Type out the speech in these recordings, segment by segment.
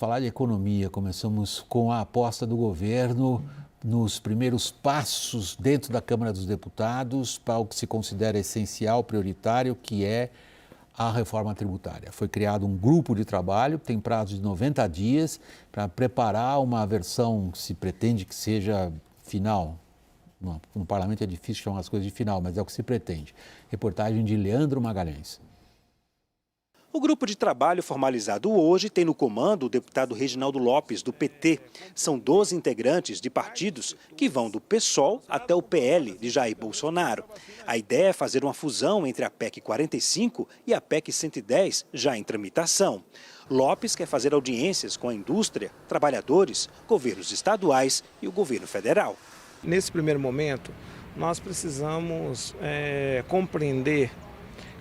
Falar de economia, começamos com a aposta do governo nos primeiros passos dentro da Câmara dos Deputados para o que se considera essencial, prioritário, que é a reforma tributária. Foi criado um grupo de trabalho, tem prazo de 90 dias para preparar uma versão que se pretende que seja final. No parlamento é difícil chamar as coisas de final, mas é o que se pretende. Reportagem de Leandro Magalhães. O grupo de trabalho formalizado hoje tem no comando o deputado Reginaldo Lopes, do PT. São 12 integrantes de partidos que vão do PSOL até o PL de Jair Bolsonaro. A ideia é fazer uma fusão entre a PEC 45 e a PEC 110, já em tramitação. Lopes quer fazer audiências com a indústria, trabalhadores, governos estaduais e o governo federal. Nesse primeiro momento, nós precisamos compreender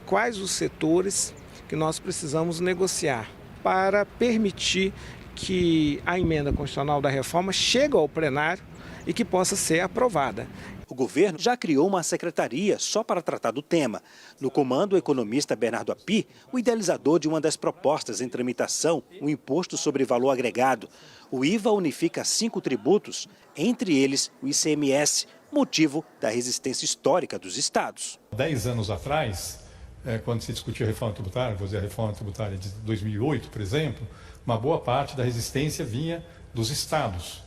quais os setores que nós precisamos negociar para permitir que a emenda constitucional da reforma chegue ao plenário e que possa ser aprovada. O governo já criou uma secretaria só para tratar do tema. No comando, o economista Bernardo Api, o idealizador de uma das propostas em tramitação, o Imposto sobre Valor Agregado. O IVA unifica 5 tributos, entre eles o ICMS, motivo da resistência histórica dos estados. 10 anos atrás, quando se discutia a reforma tributária, vou dizer a reforma tributária de 2008, por exemplo, uma boa parte da resistência vinha dos estados.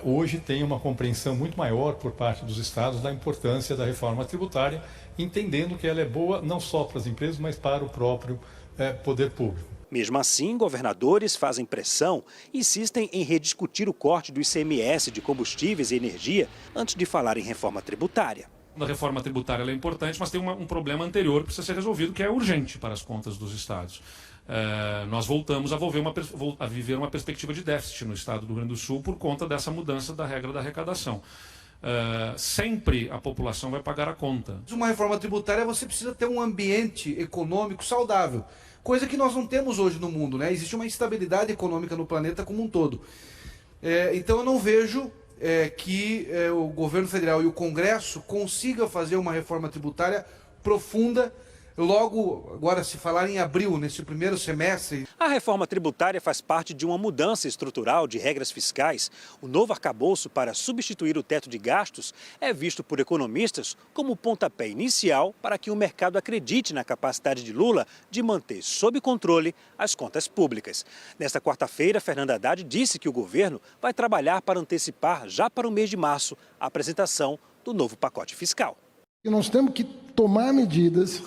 Hoje tem uma compreensão muito maior por parte dos estados da importância da reforma tributária, entendendo que ela é boa não só para as empresas, mas para o próprio poder público. Mesmo assim, governadores fazem pressão e insistem em rediscutir o corte do ICMS de combustíveis e energia antes de falar em reforma tributária. A reforma tributária é importante, mas tem um problema anterior que precisa ser resolvido, que é urgente para as contas dos estados. Nós voltamos a viver uma perspectiva de déficit no estado do Rio Grande do Sul por conta dessa mudança da regra da arrecadação. Sempre a população vai pagar a conta. Uma reforma tributária, você precisa ter um ambiente econômico saudável, coisa que nós não temos hoje no mundo, né? Existe uma instabilidade econômica no planeta como um todo. Então eu não vejo que o governo federal e o Congresso consigam fazer uma reforma tributária profunda. Logo, agora, se falar em abril, nesse primeiro semestre. A reforma tributária faz parte de uma mudança estrutural de regras fiscais. O novo arcabouço para substituir o teto de gastos é visto por economistas como o pontapé inicial para que o mercado acredite na capacidade de Lula de manter sob controle as contas públicas. Nesta quarta-feira, Fernando Haddad disse que o governo vai trabalhar para antecipar, já para o mês de março, a apresentação do novo pacote fiscal. E nós temos que tomar medidas.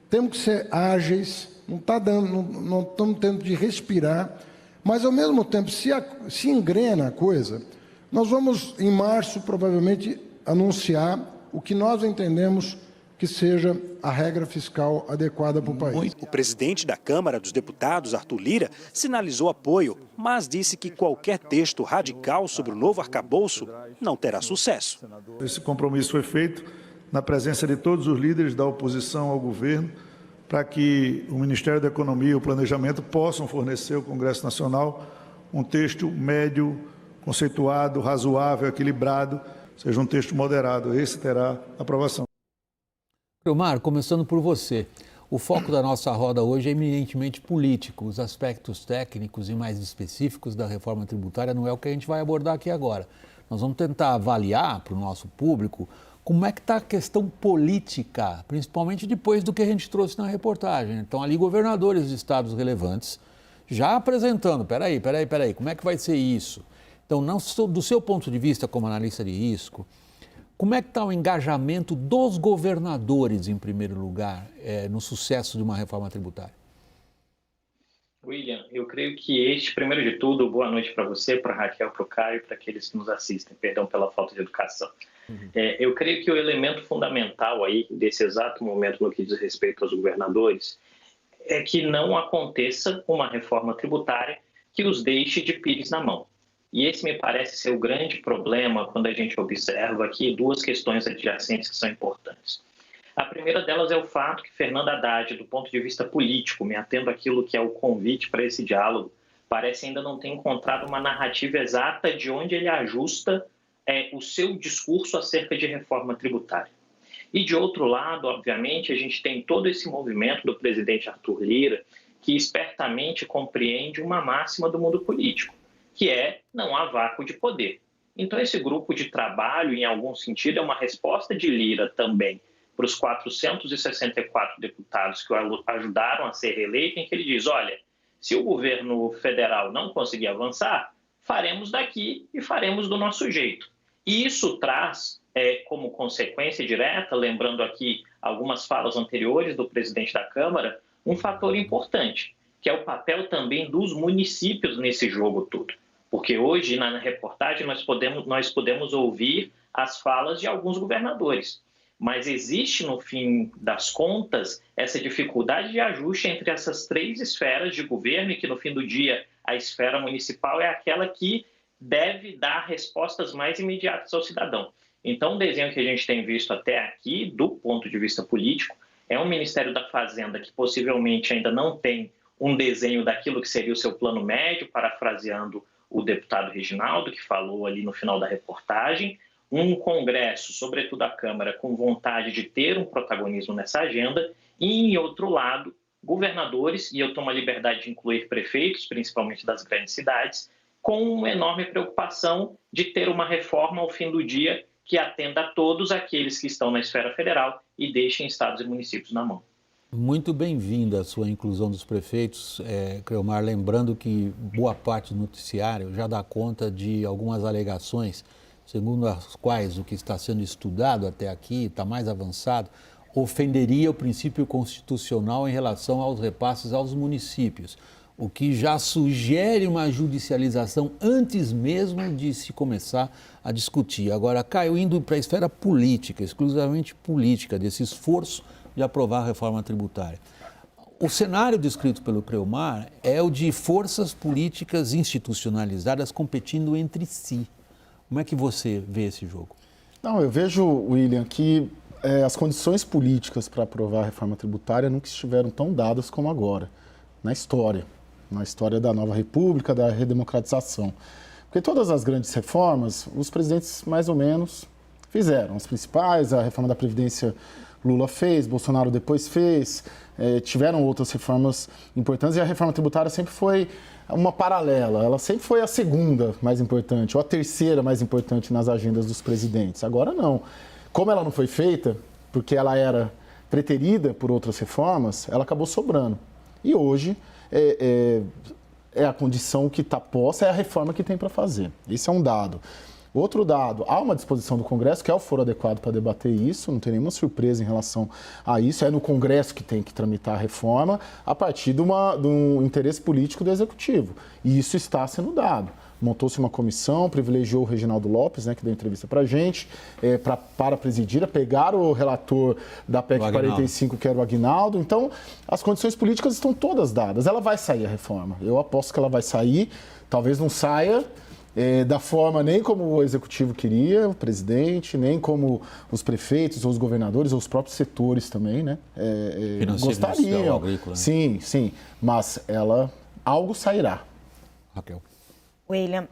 Temos que ser ágeis, não estamos tendo de respirar, mas ao mesmo tempo, se engrena a coisa, nós vamos em março provavelmente anunciar o que nós entendemos que seja a regra fiscal adequada para o país. O presidente da Câmara dos Deputados, Arthur Lira, sinalizou apoio, mas disse que qualquer texto radical sobre o novo arcabouço não terá sucesso. Esse compromisso foi feito na presença de todos os líderes da oposição ao governo, para que o Ministério da Economia e o Planejamento possam fornecer ao Congresso Nacional um texto médio, conceituado, razoável, equilibrado, seja um texto moderado. Esse terá aprovação. Omar, começando por você. O foco da nossa roda hoje é eminentemente político. Os aspectos técnicos e mais específicos da reforma tributária não é o que a gente vai abordar aqui agora. Nós vamos tentar avaliar para o nosso público como é que está a questão política, principalmente depois do que a gente trouxe na reportagem. Então, ali, governadores de estados relevantes já apresentando, peraí, como é que vai ser isso? Então, do seu ponto de vista como analista de risco, como é que está o engajamento dos governadores, em primeiro lugar, no sucesso de uma reforma tributária? William, eu creio que primeiro de tudo, boa noite para você, para a Raquel, para o Caio e para aqueles que nos assistem. Perdão pela falta de educação. Eu creio que o elemento fundamental aí desse exato momento no que diz respeito aos governadores é que não aconteça uma reforma tributária que os deixe de pires na mão. E esse me parece ser o grande problema quando a gente observa aqui duas questões adjacentes que são importantes. A primeira delas é o fato que Fernando Haddad, do ponto de vista político, me atendo àquilo que é o convite para esse diálogo, parece ainda não ter encontrado uma narrativa exata de onde ele ajusta o seu discurso acerca de reforma tributária. E, de outro lado, obviamente, a gente tem todo esse movimento do presidente Arthur Lira, que espertamente compreende uma máxima do mundo político, que é não há vácuo de poder. Então, esse grupo de trabalho, em algum sentido, é uma resposta de Lira também para os 464 deputados que o ajudaram a ser reeleito, em que ele diz, olha, se o governo federal não conseguir avançar, faremos daqui e faremos do nosso jeito. E isso traz, como consequência direta, lembrando aqui algumas falas anteriores do presidente da Câmara, um fator importante, que é o papel também dos municípios nesse jogo todo. Porque hoje, na reportagem, nós podemos ouvir as falas de alguns governadores. Mas existe, no fim das contas, essa dificuldade de ajuste entre essas três esferas de governo e que, no fim do dia, a esfera municipal é aquela que deve dar respostas mais imediatas ao cidadão. Então, o desenho que a gente tem visto até aqui, do ponto de vista político, é um Ministério da Fazenda que possivelmente ainda não tem um desenho daquilo que seria o seu plano médio, parafraseando o deputado Reginaldo, que falou ali no final da reportagem, um Congresso, sobretudo a Câmara, com vontade de ter um protagonismo nessa agenda, e, em outro lado, governadores, e eu tomo a liberdade de incluir prefeitos, principalmente das grandes cidades, com uma enorme preocupação de ter uma reforma ao fim do dia que atenda a todos aqueles que estão na esfera federal e deixem estados e municípios na mão. Muito bem-vinda a sua inclusão dos prefeitos, Creomar, lembrando que boa parte do noticiário já dá conta de algumas alegações, segundo as quais o que está sendo estudado até aqui, está mais avançado, ofenderia o princípio constitucional em relação aos repasses aos municípios, o que já sugere uma judicialização antes mesmo de se começar a discutir. Agora, Caio, indo para a esfera política, exclusivamente política, desse esforço de aprovar a reforma tributária. O cenário descrito pelo Creomar é o de forças políticas institucionalizadas competindo entre si. Como é que você vê esse jogo? Não, eu vejo, William, que as condições políticas para aprovar a reforma tributária nunca estiveram tão dadas como agora, na história da nova república, da redemocratização. Porque todas as grandes reformas, os presidentes mais ou menos fizeram. As principais, a reforma da Previdência Lula fez, Bolsonaro depois fez, tiveram outras reformas importantes e a reforma tributária sempre foi uma paralela, ela sempre foi a segunda mais importante ou a terceira mais importante nas agendas dos presidentes. Agora não. Como ela não foi feita, porque ela era preterida por outras reformas, ela acabou sobrando. E hoje é a condição que está posta, é a reforma que tem para fazer. Esse é um dado. Outro dado, há uma disposição do Congresso, que é o foro adequado para debater isso, não tem nenhuma surpresa em relação a isso, é no Congresso que tem que tramitar a reforma a partir de um interesse político do Executivo. E isso está sendo dado. Montou-se uma comissão, privilegiou o Reginaldo Lopes, que deu entrevista para a gente, para presidir, pegaram o relator da PEC 45, que era o Aguinaldo. Então, as condições políticas estão todas dadas. Ela vai sair a reforma. Eu aposto que ela vai sair, talvez não saia da forma nem como o Executivo queria, o presidente, nem como os prefeitos, ou os governadores, ou os próprios setores também, né? Gostariam. Agrícola, né? Sim, mas algo sairá. Raquel. William,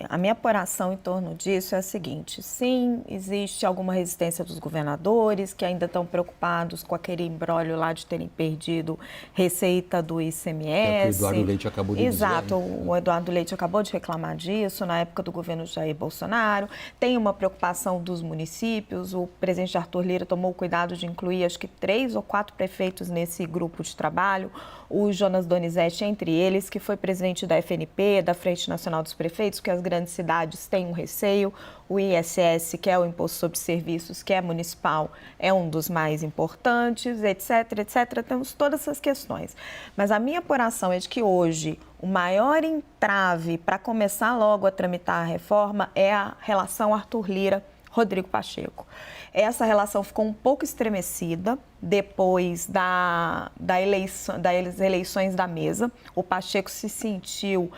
a minha apuração em torno disso é a seguinte: sim, existe alguma resistência dos governadores que ainda estão preocupados com aquele imbróglio lá de terem perdido receita do ICMS. O Eduardo Leite acabou de dizer. Exato, o Eduardo Leite acabou de reclamar disso na época do governo Jair Bolsonaro. Tem uma preocupação dos municípios, o presidente Arthur Lira tomou cuidado de incluir acho que 3 ou 4 prefeitos nesse grupo de trabalho, o Jonas Donizete entre eles, que foi presidente da FNP, da Frente Nacional dos Prefeitos, que as grandes cidades têm um receio, o ISS, que é o Imposto sobre Serviços, que é municipal, é um dos mais importantes, etc. Temos todas essas questões. Mas a minha apuração é de que hoje o maior entrave para começar logo a tramitar a reforma é a relação Arthur Lira-Rodrigo Pacheco. Essa relação ficou um pouco estremecida depois das eleições da mesa. O Pacheco se sentiu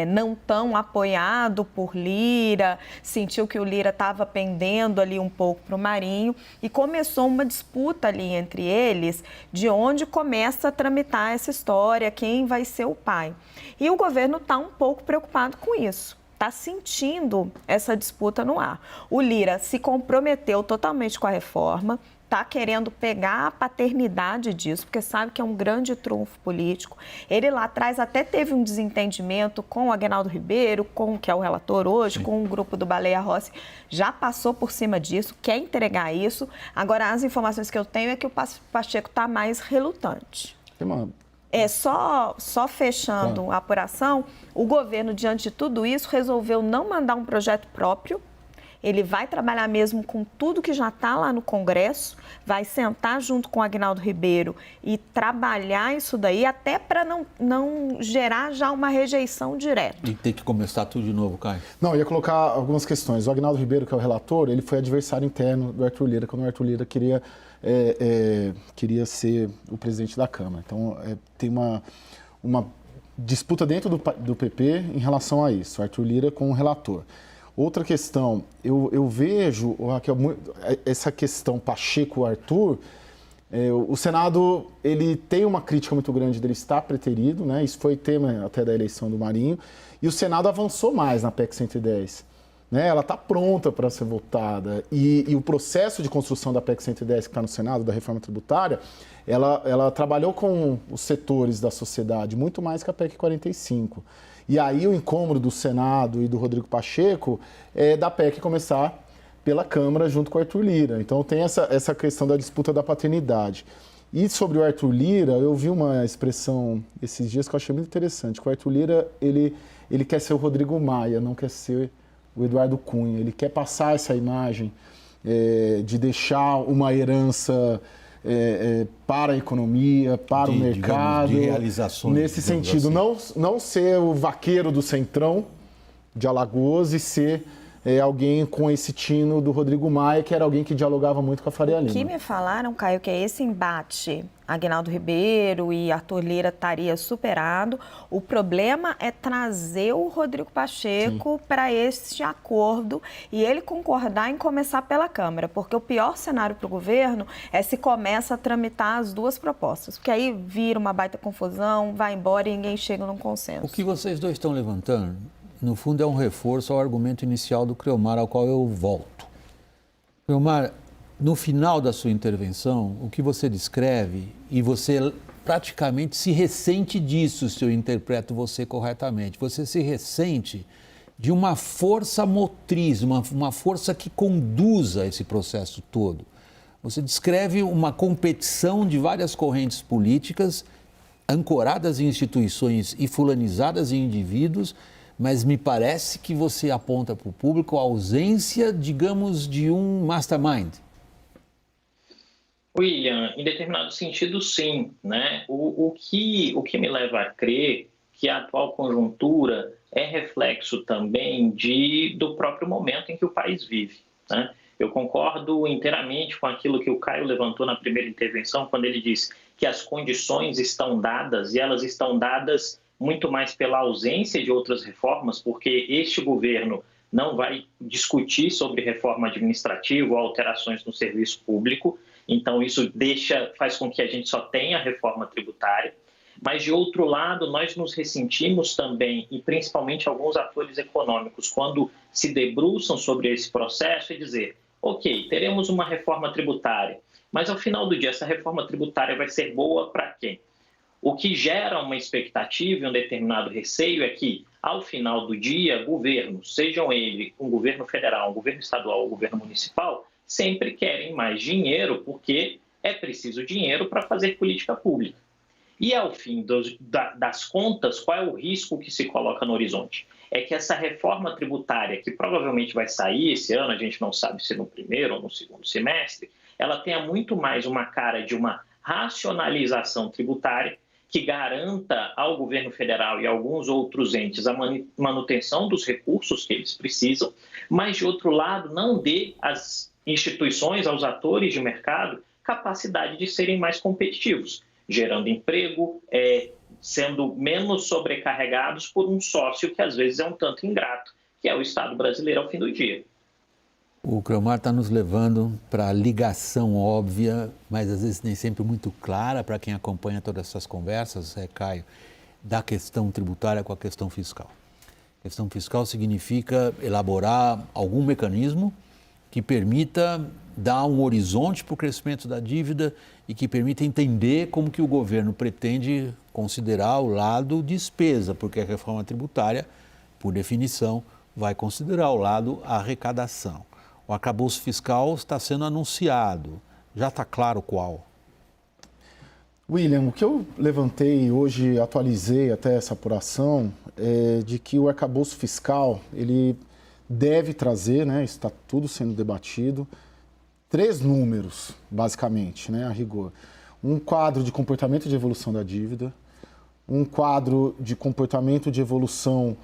não tão apoiado por Lira, sentiu que o Lira estava pendendo ali um pouco para o Marinho e começou uma disputa ali entre eles de onde começa a tramitar essa história, quem vai ser o pai. E o governo está um pouco preocupado com isso. Está sentindo essa disputa no ar. O Lira se comprometeu totalmente com a reforma, está querendo pegar a paternidade disso, porque sabe que é um grande trunfo político. Ele lá atrás até teve um desentendimento com o Aguinaldo Ribeiro, que é o relator hoje, sim, com o grupo do Baleia Rossi, já passou por cima disso, quer entregar isso. Agora, as informações que eu tenho é que o Pacheco está mais relutante. Só fechando a apuração, o governo, diante de tudo isso, resolveu não mandar um projeto próprio. Ele vai trabalhar mesmo com tudo que já está lá no Congresso, vai sentar junto com o Aguinaldo Ribeiro e trabalhar isso daí até para não gerar já uma rejeição direta. E tem que começar tudo de novo, Caio? Não, eu ia colocar algumas questões. O Aguinaldo Ribeiro, que é o relator, ele foi adversário interno do Arthur Lira, quando o Arthur Lira queria ser o presidente da Câmara. Então, tem uma disputa dentro do PP em relação a isso, o Arthur Lira com o relator. Outra questão, eu vejo, Raquel, essa questão Pacheco-Arthur, o Senado ele tem uma crítica muito grande dele estar preterido, né? Isso foi tema até da eleição do Marinho, e o Senado avançou mais na PEC 110. Né? Ela está pronta para ser votada, e o processo de construção da PEC 110 que está no Senado, da reforma tributária, ela trabalhou com os setores da sociedade muito mais que a PEC 45. E aí o incômodo do Senado e do Rodrigo Pacheco é da PEC começar pela Câmara junto com o Arthur Lira. Então tem essa questão da disputa da paternidade. E sobre o Arthur Lira, eu vi uma expressão esses dias que eu achei muito interessante, que o Arthur Lira ele quer ser o Rodrigo Maia, não quer ser o Eduardo Cunha. Ele quer passar essa imagem de deixar uma herança para a economia, para o mercado, de realizações, nesse sentido, assim. Não ser o vaqueiro do Centrão de Alagoas e ser alguém com esse tino do Rodrigo Maia, que era alguém que dialogava muito com a Faria Lima. O que me falaram, Caio, que é esse embate, Aguinaldo Ribeiro e Arthur Lira estaria superado. O problema é trazer o Rodrigo Pacheco para este acordo e ele concordar em começar pela Câmara, porque o pior cenário para o governo é se começa a tramitar as duas propostas, porque aí vira uma baita confusão, vai embora e ninguém chega num consenso. O que vocês dois estão levantando, no fundo, é um reforço ao argumento inicial do Creomar, ao qual eu volto. Creomar, no final da sua intervenção, o que você descreve, e você praticamente se ressente disso, se eu interpreto você corretamente, você se ressente de uma força motriz, uma força que conduza esse processo todo. Você descreve uma competição de várias correntes políticas, ancoradas em instituições e fulanizadas em indivíduos, mas me parece que você aponta para o público a ausência, digamos, de um mastermind. William, em determinado sentido, sim, né? O que me leva a crer que a atual conjuntura é reflexo também do próprio momento em que o país vive, né? Eu concordo inteiramente com aquilo que o Caio levantou na primeira intervenção, quando ele disse que as condições estão dadas, e elas estão dadas muito mais pela ausência de outras reformas, porque este governo não vai discutir sobre reforma administrativa ou alterações no serviço público, então isso faz com que a gente só tenha reforma tributária. Mas, de outro lado, nós nos ressentimos também, e principalmente alguns atores econômicos, quando se debruçam sobre esse processo e dizer, ok, teremos uma reforma tributária, mas ao final do dia essa reforma tributária vai ser boa para quem? O que gera uma expectativa e um determinado receio é que, ao final do dia, governos, sejam eles um governo federal, um governo estadual ou um governo municipal, sempre querem mais dinheiro, porque é preciso dinheiro para fazer política pública. E, ao fim das contas, qual é o risco que se coloca no horizonte? É que essa reforma tributária, que provavelmente vai sair esse ano, a gente não sabe se no primeiro ou no segundo semestre, ela tenha muito mais uma cara de uma racionalização tributária que garanta ao governo federal e a alguns outros entes a manutenção dos recursos que eles precisam, mas, de outro lado, não dê às instituições, aos atores de mercado, capacidade de serem mais competitivos, gerando emprego, sendo menos sobrecarregados por um sócio que, às vezes, é um tanto ingrato, que é o Estado brasileiro ao fim do dia. O Creomar está nos levando para a ligação óbvia, mas às vezes nem sempre muito clara para quem acompanha todas essas conversas, Caio, da questão tributária com a questão fiscal. A questão fiscal significa elaborar algum mecanismo que permita dar um horizonte para o crescimento da dívida e que permita entender como que o governo pretende considerar o lado despesa, porque a reforma tributária, por definição, vai considerar o lado arrecadação. O arcabouço fiscal está sendo anunciado. Já está claro qual? William, o que eu levantei hoje, atualizei até essa apuração, é de que o arcabouço fiscal, ele deve trazer, né, está tudo sendo debatido, 3 números, basicamente, né, a rigor. Um quadro de comportamento de evolução da dívida, um quadro de comportamento de evolução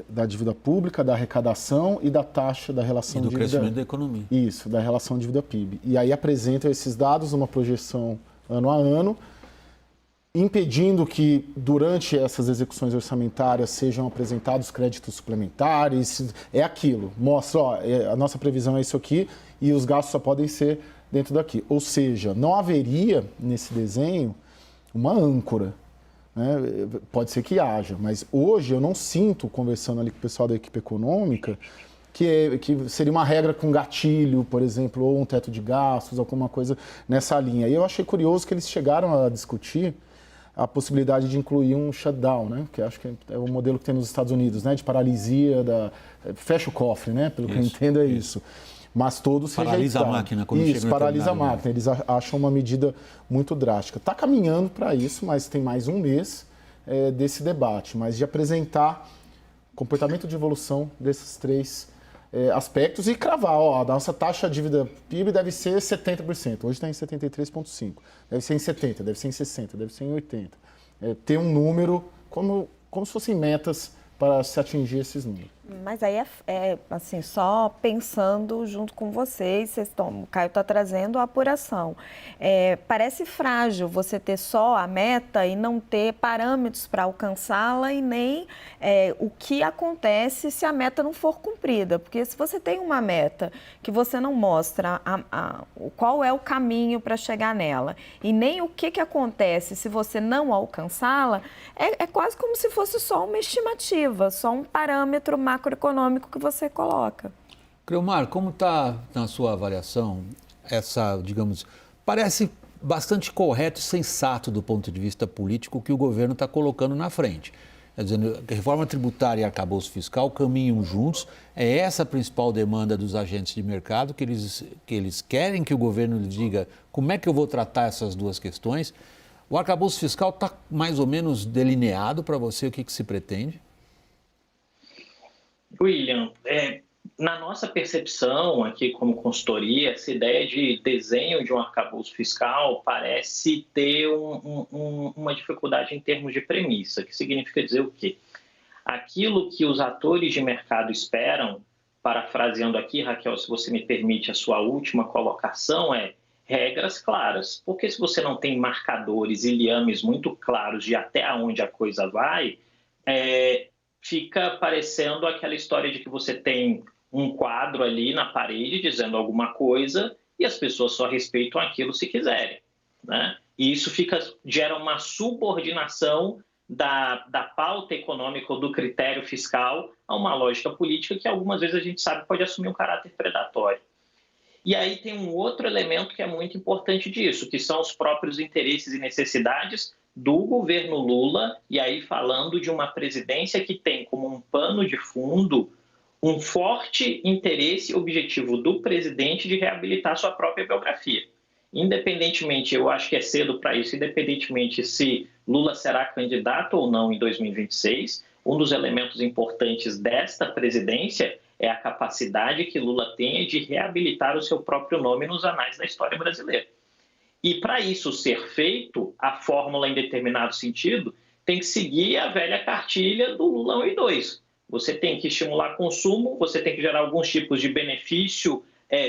da dívida pública, da arrecadação e da taxa da relação do dívida... crescimento da economia. Isso, da relação dívida-PIB. E aí apresentam esses dados numa projeção ano a ano, impedindo que durante essas execuções orçamentárias sejam apresentados créditos suplementares. É aquilo, mostra, ó, a nossa previsão é isso aqui e os gastos só podem ser dentro daqui. Ou seja, não haveria nesse desenho uma âncora. Né? Pode ser que haja, mas hoje eu não sinto, conversando ali com o pessoal da equipe econômica, que seria uma regra com gatilho, por exemplo, ou um teto de gastos, alguma coisa nessa linha. E eu achei curioso que eles chegaram a discutir a possibilidade de incluir um shutdown, né? Que acho que é o modelo que tem nos Estados Unidos, né? De paralisia, fecha o cofre, né? Pelo que eu entendo é isso. Mas todos paralisa a máquina quando chega. Isso, paralisa a máquina. Eles acham uma medida muito drástica. Está caminhando para isso, mas tem mais um mês desse debate. Mas de apresentar comportamento de evolução desses 3 aspectos e cravar, ó, a nossa taxa de dívida PIB deve ser 70%, hoje está em 73,5%, deve ser em 70%, deve ser em 60%, deve ser em 80%. Ter um número como se fossem metas para se atingir esses números. Mas aí assim, só pensando junto com vocês, o Caio está trazendo a apuração. Parece frágil você ter só a meta e não ter parâmetros para alcançá-la e nem o que acontece se a meta não for cumprida. Porque se você tem uma meta que você não mostra qual é o caminho para chegar nela e nem o que acontece se você não alcançá-la, é quase como se fosse só uma estimativa, só um parâmetro macroeconômico que você coloca. Creomar, como está na sua avaliação essa, digamos, parece bastante correto e sensato do ponto de vista político que o governo está colocando na frente? Quer dizer, reforma tributária e arcabouço fiscal caminham juntos, é essa a principal demanda dos agentes de mercado, que eles querem que o governo lhes diga como é que eu vou tratar essas duas questões. O arcabouço fiscal está mais ou menos delineado para você o que se pretende? William, na nossa percepção aqui como consultoria, essa ideia de desenho de um arcabouço fiscal parece ter uma dificuldade em termos de premissa, que significa dizer o quê? Aquilo que os atores de mercado esperam, parafraseando aqui, Raquel, se você me permite a sua última colocação, regras claras. Porque se você não tem marcadores e liames muito claros de até onde a coisa vai, fica parecendo aquela história de que você tem um quadro ali na parede dizendo alguma coisa e as pessoas só respeitam aquilo se quiserem, né? E isso gera uma subordinação da pauta econômica ou do critério fiscal a uma lógica política que algumas vezes a gente sabe pode assumir um caráter predatório. E aí tem um outro elemento que é muito importante disso, que são os próprios interesses e necessidades do governo Lula, e aí falando de uma presidência que tem como um pano de fundo um forte interesse e objetivo do presidente de reabilitar sua própria biografia. Independentemente, eu acho que é cedo para isso, independentemente se Lula será candidato ou não em 2026, um dos elementos importantes desta presidência é a capacidade que Lula tenha de reabilitar o seu próprio nome nos anais da história brasileira. E para isso ser feito, a fórmula em determinado sentido tem que seguir a velha cartilha do Lula 1 e 2. Você tem que estimular consumo, você tem que gerar alguns tipos de benefício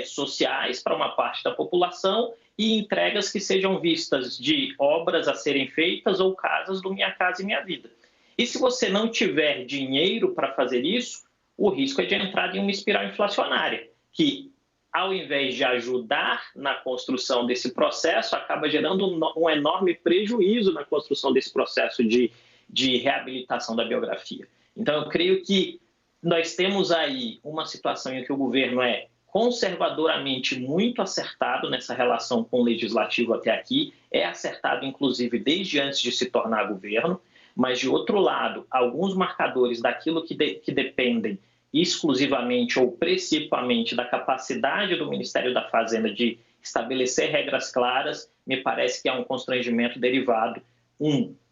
sociais para uma parte da população e entregas que sejam vistas de obras a serem feitas ou casas do Minha Casa e Minha Vida. E se você não tiver dinheiro para fazer isso, o risco é de entrar em uma espiral inflacionária, que ao invés de ajudar na construção desse processo, acaba gerando um enorme prejuízo na construção desse processo de reabilitação da biografia. Então, eu creio que nós temos aí uma situação em que o governo é conservadoramente muito acertado nessa relação com o legislativo até aqui, é acertado inclusive desde antes de se tornar governo, mas de outro lado, alguns marcadores daquilo que dependem exclusivamente ou principalmente da capacidade do Ministério da Fazenda de estabelecer regras claras, me parece que há um constrangimento derivado,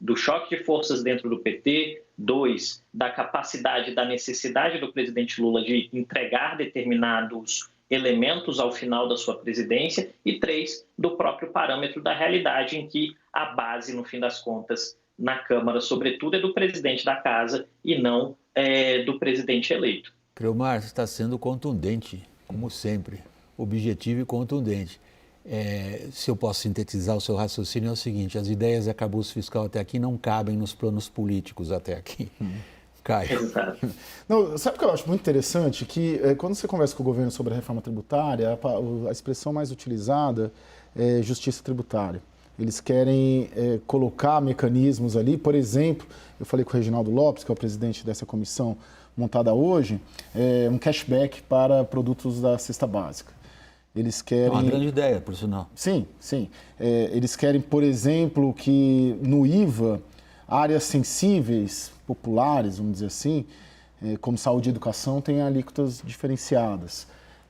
do choque de forças dentro do PT, 2, da capacidade, da necessidade do presidente Lula de entregar determinados elementos ao final da sua presidência e 3, do próprio parâmetro da realidade em que a base, no fim das contas, na Câmara, sobretudo, é do presidente da Casa e não do presidente eleito. Creomar, você está sendo contundente, como sempre, objetivo e contundente. Se eu posso sintetizar o seu raciocínio, é o seguinte: as ideias de arcabouço fiscal até aqui não cabem nos planos políticos até aqui. Caio. Exato. Não, sabe o que eu acho muito interessante? Que quando você conversa com o governo sobre a reforma tributária, a expressão mais utilizada é justiça tributária. Eles querem colocar mecanismos ali, por exemplo, eu falei com o Reginaldo Lopes, que é o presidente dessa comissão montada hoje, um cashback para produtos da cesta básica. Eles querem... Uma grande ideia, por sinal. Sim, sim. Eles querem, por exemplo, que no IVA, áreas sensíveis, populares, vamos dizer assim, como saúde e educação, tenham alíquotas diferenciadas.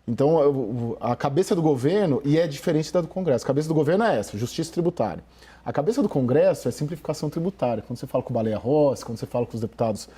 Então, a cabeça do governo, e é diferente da do Congresso, a cabeça do governo é essa, justiça tributária. A cabeça do Congresso é simplificação tributária. Quando você fala com o Baleia Rossi, quando você fala com os deputados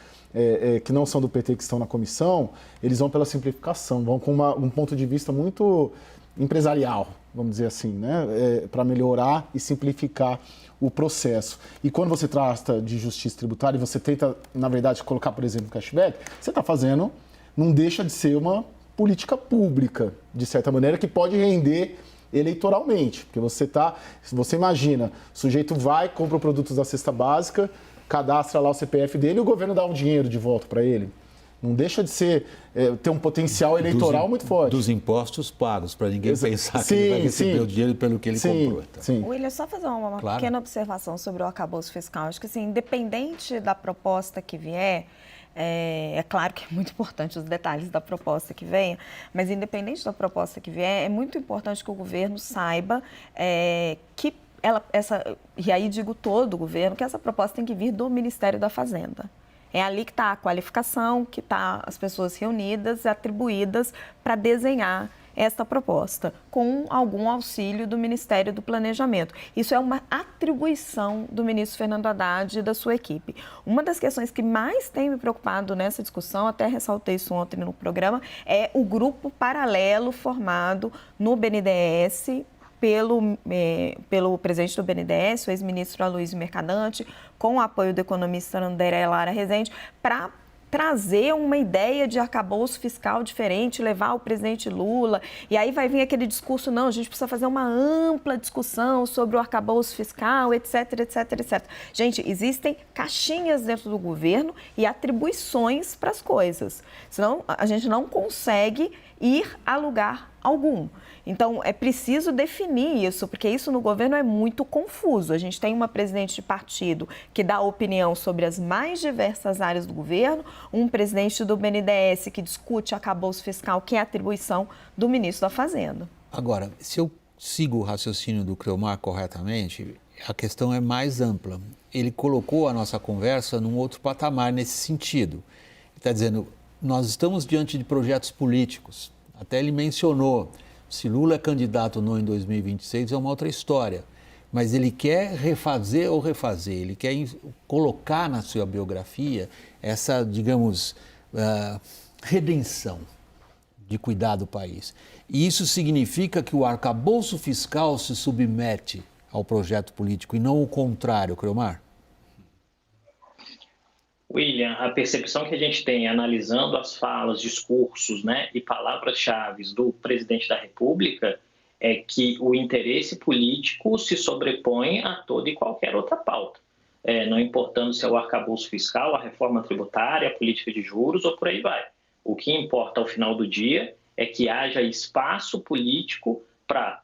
que não são do PT, que estão na comissão, eles vão pela simplificação, vão com um ponto de vista muito empresarial, vamos dizer assim, né? Para melhorar e simplificar o processo. E quando você trata de justiça tributária e você tenta, na verdade, colocar, por exemplo, cashback, você está fazendo, não deixa de ser uma política pública, de certa maneira, que pode render eleitoralmente. Porque você imagina, o sujeito vai, compra produtos da cesta básica, cadastra lá o CPF dele e o governo dá um dinheiro de volta para ele. Não deixa de ter um potencial eleitoral muito forte. Dos impostos pagos, para ninguém pensar que ele vai receber o dinheiro pelo que ele comprou. Então. Sim. William, só fazer uma pequena observação sobre o arcabouço fiscal. Acho que, assim, independente da proposta que vier, é claro que é muito importante os detalhes da proposta que venha, mas independente da proposta que vier, é muito importante que o governo saiba que e aí digo todo o governo, que essa proposta tem que vir do Ministério da Fazenda. É ali que está a qualificação, que está as pessoas reunidas, atribuídas para desenhar esta proposta, com algum auxílio do Ministério do Planejamento. Isso é uma atribuição do ministro Fernando Haddad e da sua equipe. Uma das questões que mais tem me preocupado nessa discussão, até ressaltei isso ontem no programa, é o grupo paralelo formado no BNDES, pelo presidente do BNDES, o ex-ministro Aloysio Mercadante, com o apoio do economista André Lara Rezende, para trazer uma ideia de arcabouço fiscal diferente, levar o presidente Lula. E aí vai vir aquele discurso, não, a gente precisa fazer uma ampla discussão sobre o arcabouço fiscal, etc, etc, etc. Gente, existem caixinhas dentro do governo e atribuições para as coisas. Senão, a gente não consegue ir a lugar algum. Então, é preciso definir isso, porque isso no governo é muito confuso. A gente tem uma presidente de partido que dá opinião sobre as mais diversas áreas do governo, um presidente do BNDES que discute arcabouço fiscal, que é atribuição do ministro da Fazenda. Agora, se eu sigo o raciocínio do Creomar corretamente, a questão é mais ampla. Ele colocou a nossa conversa num outro patamar nesse sentido. Ele está dizendo, nós estamos diante de projetos políticos. Até ele mencionou, se Lula é candidato ou não em 2026 é uma outra história. Mas ele quer refazer ou refazer, ele quer colocar na sua biografia essa, digamos, redenção de cuidar do país. E isso significa que o arcabouço fiscal se submete ao projeto político e não o contrário, Creomar? William, a percepção que a gente tem analisando as falas, discursos, né, e palavras-chave do presidente da República é que o interesse político se sobrepõe a toda e qualquer outra pauta. Não importando se é o arcabouço fiscal, a reforma tributária, a política de juros ou por aí vai. O que importa ao final do dia é que haja espaço político para,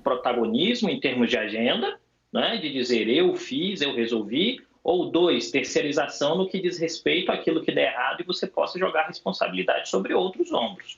protagonismo em termos de agenda, né, de dizer eu fiz, eu resolvi, ou 2, terceirização no que diz respeito àquilo que der errado e você possa jogar responsabilidade sobre outros ombros.